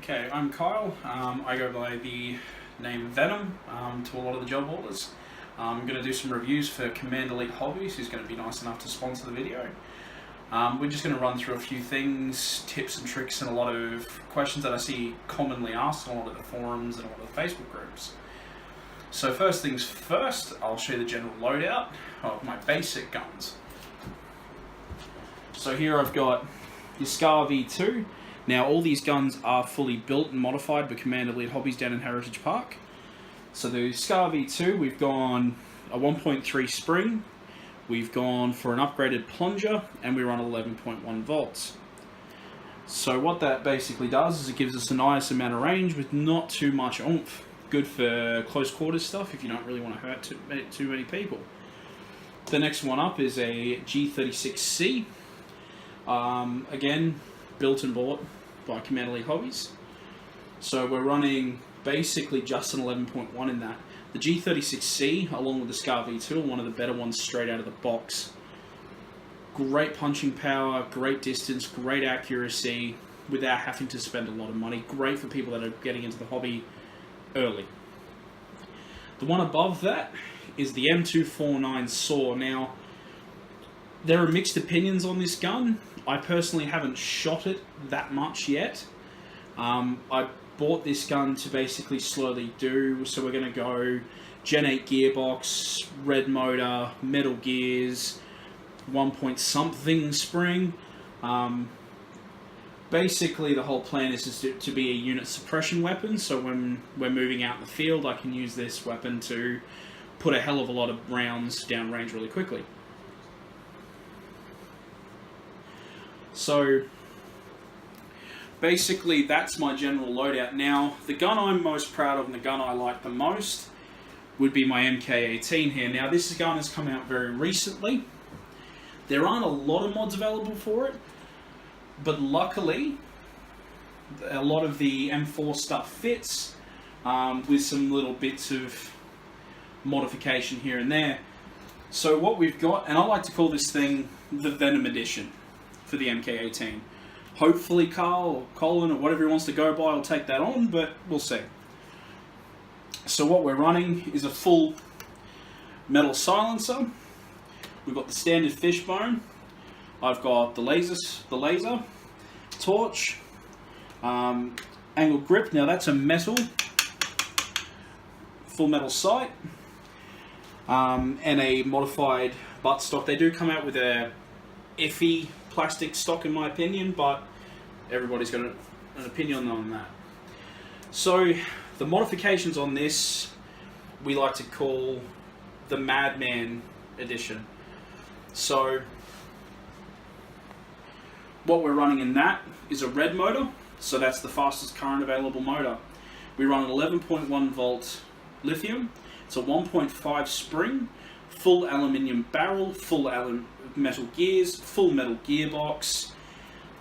Okay, I'm Kyle. I go by the name Venom to a lot of the job orders. I'm going to do some reviews for Command Elite Hobbies, who's going to be nice enough to sponsor the video. We're just going to run through a few things, tips and tricks, and a lot of questions that I see commonly asked on a lot of the forums and a lot of the Facebook groups. So first things first, I'll show you the general loadout of my basic guns. So here I've got your Scar V2. Now all these guns are fully built and modified by Command Elite Hobbies down in Heritage Park. So the Scar V2, we've gone a 1.3 spring, we've gone for an upgraded plunger, and we run 11.1 volts. So what that basically does is it gives us a nice amount of range with not too much oomph. Good for close quarters stuff if you don't really want to hurt too many people. The next one up is a G36C. Again, built and bought by Command Elite Hobbies. So we're running basically just an 11.1 in that. The G36C, along with the Scar V2, are one of the better ones straight out of the box. Great punching power, great distance, great accuracy, without having to spend a lot of money. Great for people that are getting into the hobby early. The one above that is the M249 SAW. Now, there are mixed opinions on this gun. I personally haven't shot it that much yet. I bought this gun to basically slowly do, so we're going to go Gen 8 gearbox, red motor, metal gears, 1 point something spring. Basically the whole plan is to be a unit suppression weapon, so when we're moving out in the field I can use this weapon to put a hell of a lot of rounds down range really quickly. So basically that's my general loadout. Now the gun I'm most proud of and the gun I like the most would be my MK18 here. Now this gun has come out very recently. There aren't a lot of mods available for it, but luckily a lot of the M4 stuff fits with some little bits of modification here and there. So what we've got, and I like to call this thing the Venom Edition for the MK18. Hopefully Carl or Colin or whatever he wants to go by will take that on, but we'll see. So what we're running is a full metal silencer. We've got the standard fishbone. I've got the laser torch, angle grip. Now that's a metal, full metal sight, and a modified buttstock. They do come out with a iffy plastic stock in my opinion, but everybody's got an opinion on that. So the modifications on this we like to call the Madman Edition. So what we're running in that is a red motor, so that's the fastest current available motor. We run an 11.1 volt lithium. It's a 1.5 spring, full aluminium barrel, full metal gears, full metal gearbox.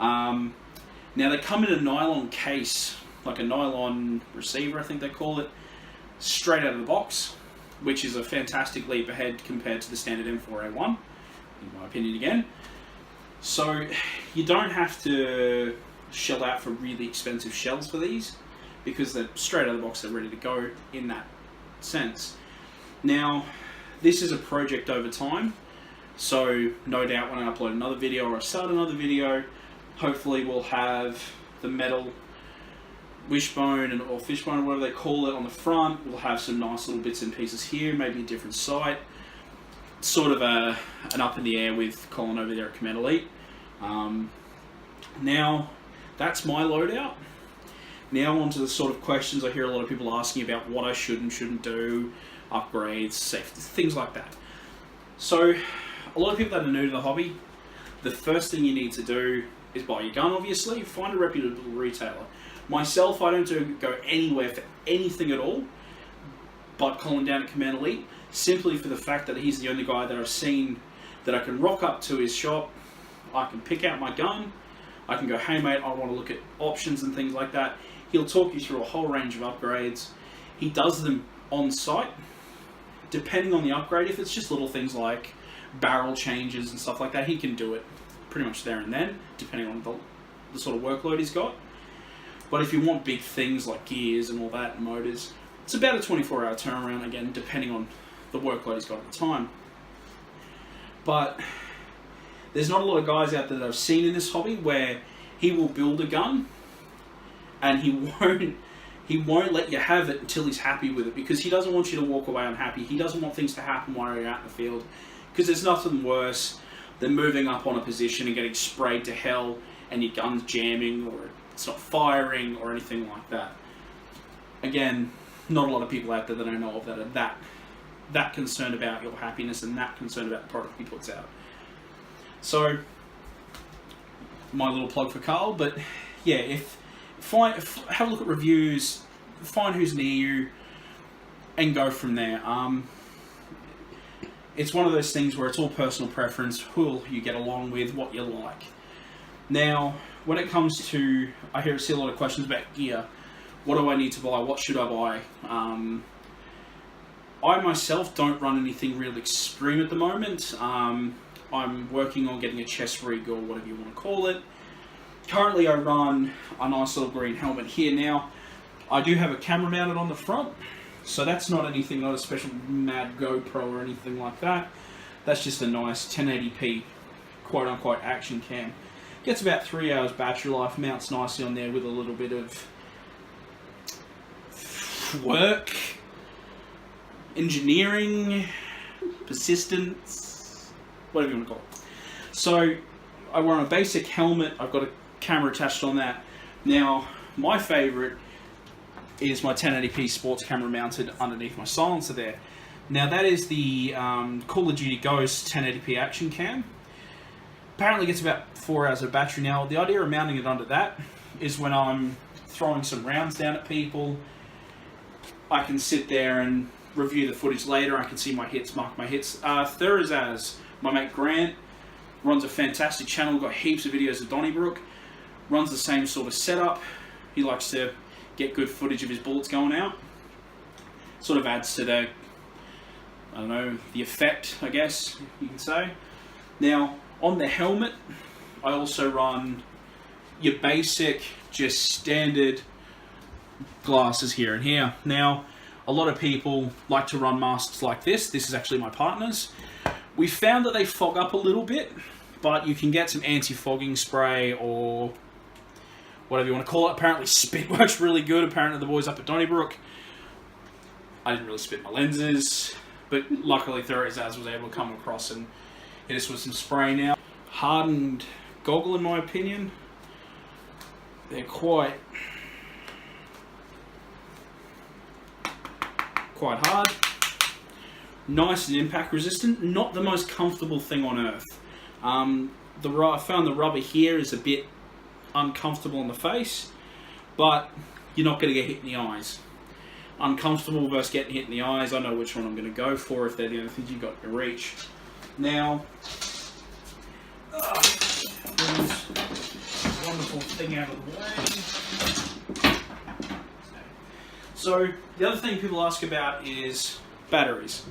Now they come in a nylon case, like a nylon receiver I think they call it, straight out of the box, which is a fantastic leap ahead compared to the standard M4A1, in my opinion again. So you don't have to shell out for really expensive shells for these, because they're straight out of the box, they're ready to go in that sense. Now this is a project over time, so no doubt when I upload another video or I start another video, hopefully we'll have the metal wishbone or fishbone, whatever they call it, on the front. We'll have some nice little bits and pieces here, maybe a different sight. Sort of an up in the air with Colin over there at Command Elite. Now that's my loadout. Now on to the sort of questions I hear a lot of people asking about what I should and shouldn't do, upgrades, safety, things like that. So a lot of people that are new to the hobby, the first thing you need to do is buy your gun, obviously. Find a reputable retailer. Myself, I don't go anywhere for anything at all but Colin down at Command Elite, simply for the fact that he's the only guy that I've seen that I can rock up to his shop, I can pick out my gun, I can go, hey mate, I want to look at options and things like that. He'll talk you through a whole range of upgrades. He does them on site, depending on the upgrade. If it's just little things like barrel changes and stuff like that, he can do it pretty much there and then, depending on the sort of workload he's got. But if you want big things like gears and all that and motors, it's about a 24-hour turnaround, again, depending on the workload he's got at the time. But there's not a lot of guys out there that I've seen in this hobby where he will build a gun and he won't let you have it until he's happy with it, because he doesn't want you to walk away unhappy. He doesn't want things to happen while you're out in the field, because there's nothing worse than moving up on a position and getting sprayed to hell and your gun's jamming or it's not firing or anything like that. Again, not a lot of people out there that I know of that are that concerned about your happiness and that concerned about the product he puts out. So, my little plug for Carl, but yeah, have a look at reviews, find who's near you, and go from there. It's one of those things where it's all personal preference, who you get along with, what you like. Now, when it comes to, I see a lot of questions about gear. What do I need to buy? What should I buy? I myself don't run anything real extreme at the moment. I'm working on getting a chest rig or whatever you want to call it. Currently I run a nice little green helmet here now. I do have a camera mounted on the front, so that's not anything, not a special mad GoPro or anything like that. That's just a nice 1080p quote-unquote action cam. Gets about 3 hours battery life, mounts nicely on there with a little bit of work, engineering, persistence, whatever you want to call it. So I wear a basic helmet, I've got a camera attached on that. Now, my favourite is my 1080p sports camera mounted underneath my silencer there. Now that is the Call of Duty Ghost 1080p action cam. Apparently gets about 4 hours of battery. Now the idea of mounting it under that is when I'm throwing some rounds down at people, I can sit there and review the footage later. I can see my hits, mark my hits. Thurzaz, my mate Grant, runs a fantastic channel, got heaps of videos of Donnybrook, runs the same sort of setup. He likes to get good footage of his bullets going out. Sort of adds to the, I don't know, the effect, I guess you can say. Now, on the helmet, I also run your basic, just standard glasses here and here. Now, a lot of people like to run masks like this. This is actually my partner's. We found that they fog up a little bit, but you can get some anti-fogging spray or whatever you want to call it. Apparently spit works really good. Apparently the boys up at Donnybrook. I didn't really spit my lenses, but luckily Thurzaz was able to come across and hit us with some spray now. Hardened goggle in my opinion. They're quite hard. Nice and impact resistant. Not the most comfortable thing on earth. I found the rubber here is a bit uncomfortable on the face, but you're not going to get hit in the eyes. Uncomfortable versus getting hit in the eyes, I know which one I'm going to go for if they're the only things you've got to reach. Now, wonderful thing out of the way. So, the other thing people ask about is batteries.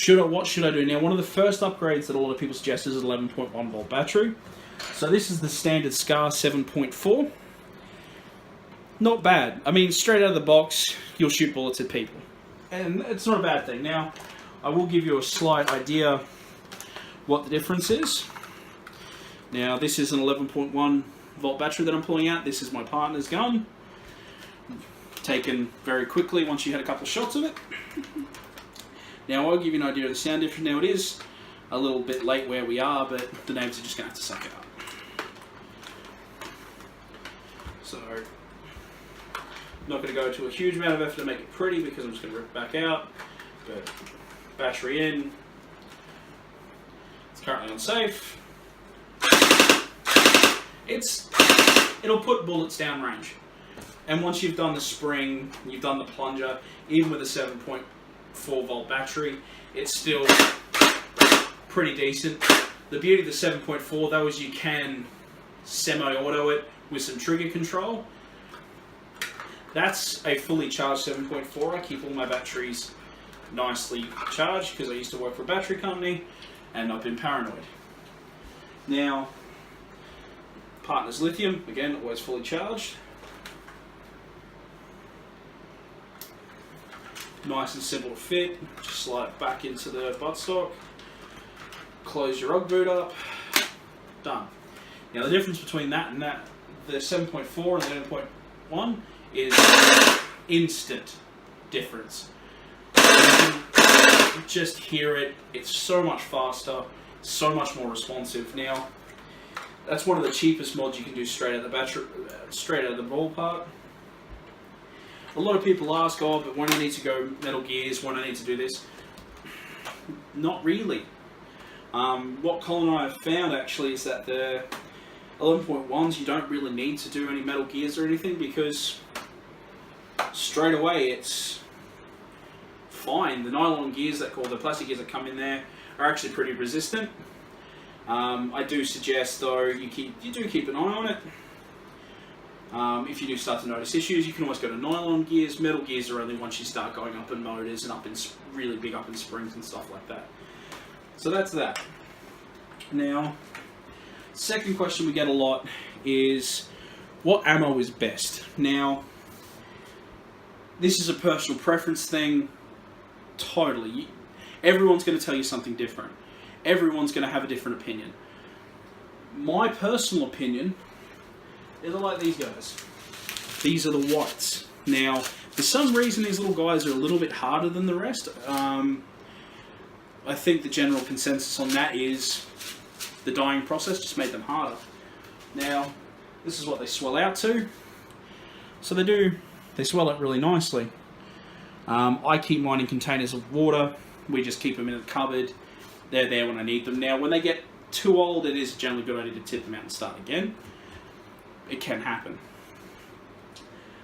What should I do? Now, one of the first upgrades that a lot of people suggest is an 11.1 volt battery. So this is the standard SCAR 7.4. Not bad. I mean, straight out of the box, you'll shoot bullets at people. And it's not a bad thing. Now, I will give you a slight idea what the difference is. Now, this is an 11.1 volt battery that I'm pulling out. This is my partner's gun. Taken very quickly once you had a couple shots of it. Now, I'll give you an idea of the sound difference. Now, it is a little bit late where we are, but the neighbours are just going to have to suck it up. So, I'm not going to go to a huge amount of effort to make it pretty because I'm just going to rip it back out. But battery in. It's currently unsafe. It'll put bullets down range. And once you've done the spring, you've done the plunger, even with a 7.4 volt battery, it's still pretty decent. The beauty of the 7.4 though is you can semi-auto it with some trigger control. That's a fully charged 7.4. I keep all my batteries nicely charged because I used to work for a battery company and I've been paranoid. Now, partner's lithium, again, always fully charged. Nice and simple to fit. Just slide it back into the buttstock. Close your Ugg boot up. Done. Now the difference between that and that, the 7.4 and the 11.1 is instant difference. You can just hear it. It's so much faster, so much more responsive. Now, that's one of the cheapest mods you can do straight out of the battery, straight out of the ball part. A lot of people ask, oh, but when I need to go Metal Gears, when I need to do this. Not really. What Colin and I have found actually is that the 11.1s, you don't really need to do any Metal Gears or anything, because straight away it's fine. The nylon gears, or the plastic gears that come in there, are actually pretty resistant. I do suggest though you do keep an eye on it. If you do start to notice issues, you can always go to nylon gears. Metal gears are only once you start going up in motors and up in really big up in springs and stuff like that. So that's that. Now, second question we get a lot is, what ammo is best? Now, this is a personal preference thing, totally. Everyone's going to tell you something different. Everyone's going to have a different opinion. My personal opinion is I like these guys. These are the whites. Now, for some reason, these little guys are a little bit harder than the rest. I think the general consensus on that is the dyeing process just made them harder. Now, this is what they swell out to. So they swell out really nicely. I keep mine in containers of water. We just keep them in the cupboard. They're there when I need them. Now, when they get too old, it is generally a good idea to tip them out and start again. It can happen.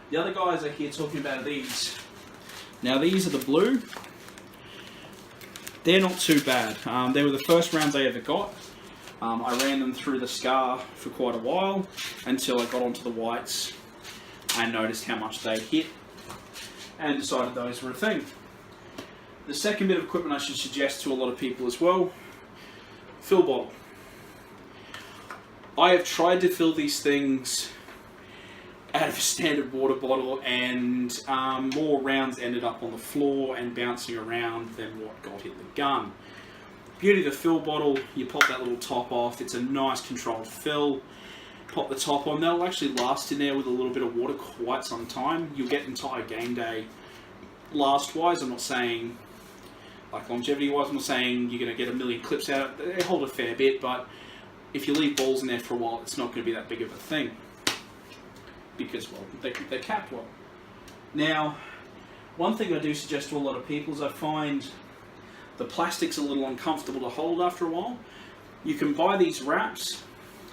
The other guys are here talking about these. Now, these are the blue. They're not too bad. They were the first rounds I ever got. I ran them through the Scar for quite a while until I got onto the whites and noticed how much they hit and decided those were a thing. The second bit of equipment I should suggest to a lot of people as well, fill bottle. I have tried to fill these things out of a standard water bottle, and more rounds ended up on the floor and bouncing around than what got in the gun. Beauty of the fill bottle, you pop that little top off. It's a nice controlled fill. Pop the top on. They'll actually last in there with a little bit of water quite some time. You'll get entire game day last-wise. I'm not saying, like longevity-wise, I'm not saying you're going to get a million clips out. They hold a fair bit, but if you leave balls in there for a while, it's not going to be that big of a thing. Because, well, they're capped well. Now, one thing I do suggest to a lot of people is I find the plastic's a little uncomfortable to hold after a while. You can buy these wraps.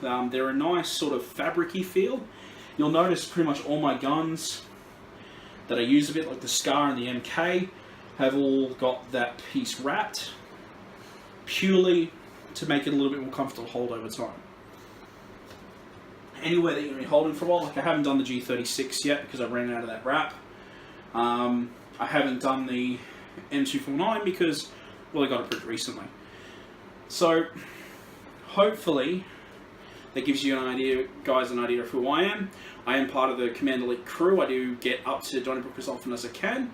They're a nice sort of fabric-y feel. You'll notice pretty much all my guns that I use a bit, like the Scar and the MK, have all got that piece wrapped purely to make it a little bit more comfortable to hold over time. Anywhere that you're going to be holding for a while, like I haven't done the G36 yet because I ran out of that wrap. I haven't done the M249 because, well, I got it pretty recently. So, hopefully, that gives you an idea, guys, an idea of who I am. I am part of the Command Elite crew. I do get up to Donnybrook as often as I can.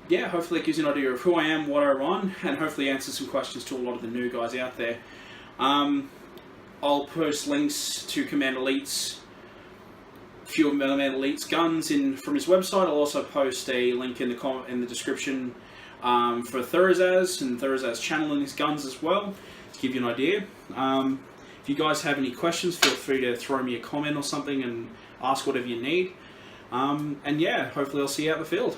Yeah, hopefully it gives you an idea of who I am, what I run, and hopefully answers some questions to a lot of the new guys out there. I'll post links to Command Elite's, few of Command Elite's guns from his website. I'll also post a link in the description for Thurzaz and Thurzaz's channel and his guns as well, to give you an idea. If you guys have any questions, feel free to throw me a comment or something and ask whatever you need. And yeah, hopefully I'll see you out in the field.